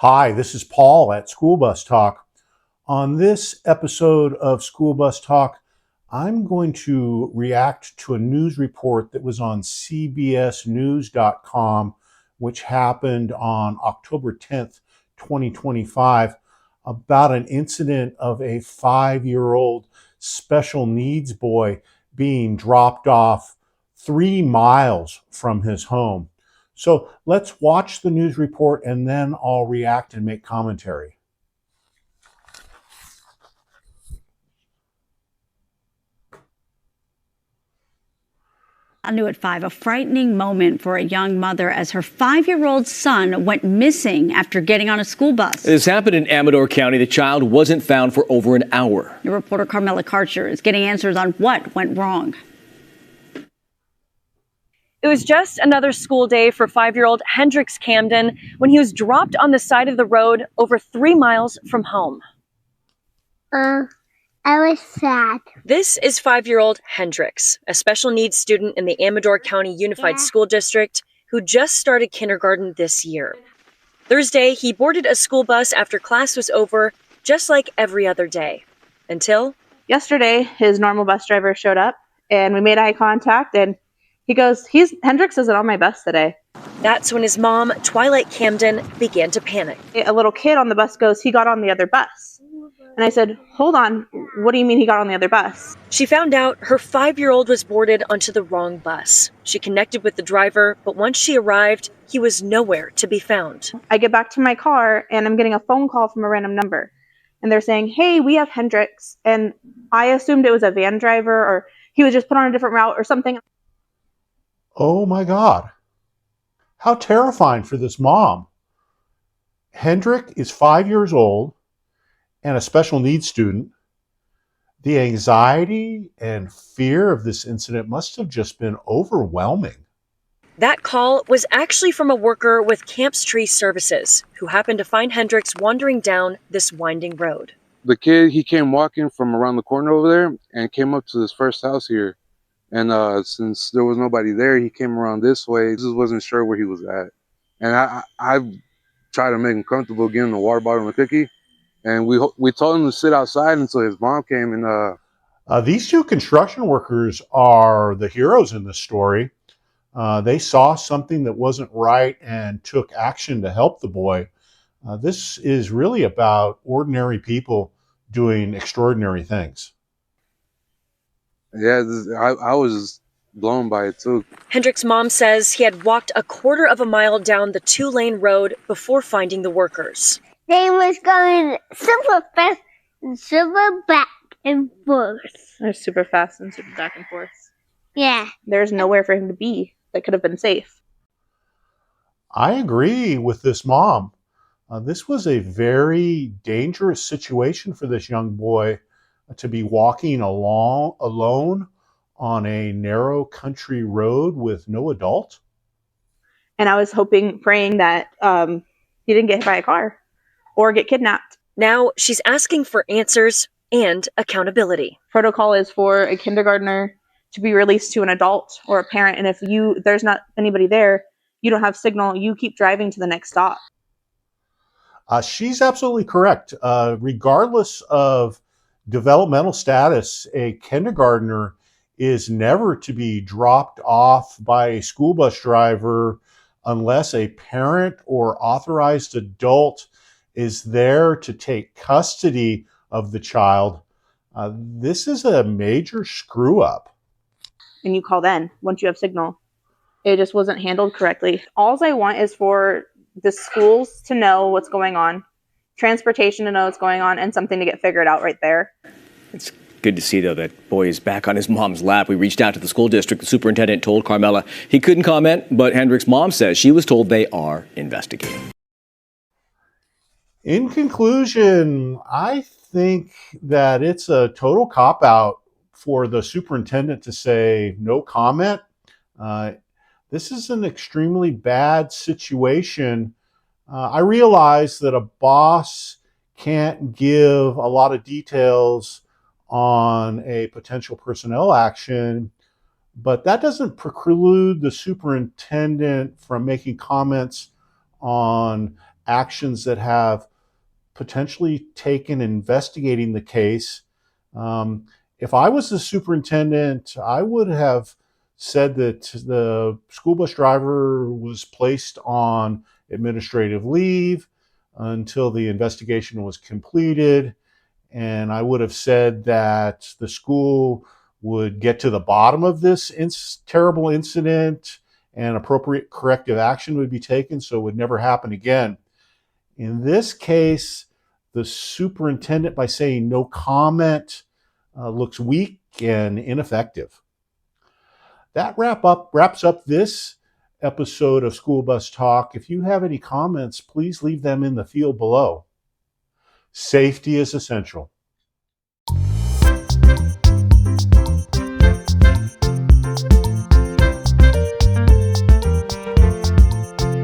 Hi, this is Paul at School Bus Talk. On this episode of School Bus Talk, I'm going to react to a news report that was on cbsnews.com, which happened on October 10th, 2025, about an incident of a 5-year-old special needs boy being dropped off 3 miles from his home. So let's watch the news report and then I'll react and make commentary. New at 5, a frightening moment for a young mother as her 5-year-old son went missing after getting on a school bus. This happened in Amador County. The child wasn't found for over an hour. Your reporter Carmela Karcher is getting answers on what went wrong. It was just another school day for 5-year-old Hendricks Camden when he was dropped on the side of the road over 3 miles from home. I was sad. This is 5-year-old Hendricks, a special needs student in the Amador County Unified School District who just started kindergarten this year. Thursday, he boarded a school bus after class was over, just like every other day. Until yesterday, his normal bus driver showed up and we made eye contact and he goes, Hendricks isn't on my bus today. That's when his mom, Twilight Camden, began to panic. A little kid on the bus goes, he got on the other bus. And I said, hold on, what do you mean he got on the other bus? She found out her 5-year-old was boarded onto the wrong bus. She connected with the driver, but once she arrived, he was nowhere to be found. I get back to my car and I'm getting a phone call from a random number. And they're saying, hey, we have Hendricks. And I assumed it was a van driver or he was just put on a different route or something. Oh my God. How terrifying for this mom. Hendrick is 5 years old and a special needs student. The anxiety and fear of this incident must have just been overwhelming. That call was actually from a worker with Camps Tree Services who happened to find Hendricks wandering down this winding road. The kid, he came walking from around the corner over there and came up to this first house here. And since there was nobody there, he came around this way. Just wasn't sure where he was at. And I tried to make him comfortable, give him a water bottle and a cookie. And we told him to sit outside until his mom came. And these two construction workers are the heroes in this story. They saw something that wasn't right and took action to help the boy. This is really about ordinary people doing extraordinary things. yeah, I was blown by it too. Hendricks' mom says he had walked a quarter of a mile down the 2-lane road before finding the workers. They was going super fast and super back and forth. They're super fast and super back and forth. Yeah. There's nowhere for him to be that could have been safe. I agree with this mom. This was a very dangerous situation for this young boy to be walking alone on a narrow country road with no adult. And I was praying that he didn't get hit by a car or get kidnapped. Now she's asking for answers and accountability. Protocol is for a kindergartner to be released to an adult or a parent. And if there's not anybody there, you don't have signal, you keep driving to the next stop. She's absolutely correct. Regardless of developmental status, a kindergartner is never to be dropped off by a school bus driver unless a parent or authorized adult is there to take custody of the child. This is a major screw up. And you call then once you have signal. It just wasn't handled correctly. All I want is for the schools to know what's going on, transportation to know what's going on, and something to get figured out right there. It's good to see, though, that boy is back on his mom's lap. We reached out to the school district. The superintendent told Carmela he couldn't comment, but Hendricks' mom says she was told they are investigating. In conclusion, I think that it's a total cop-out for the superintendent to say no comment. This is an extremely bad situation. I realize that a boss can't give a lot of details on a potential personnel action, but that doesn't preclude the superintendent from making comments on actions that have potentially taken investigating the case. If I was the superintendent, I would have said that the school bus driver was placed on administrative leave until the investigation was completed. And I would have said that the school would get to the bottom of this terrible incident and appropriate corrective action would be taken so it would never happen again. In this case, the superintendent, by saying no comment, looks weak and ineffective. That wraps up this episode of School Bus Talk. If you have any comments, please leave them in the field below. Safety is essential.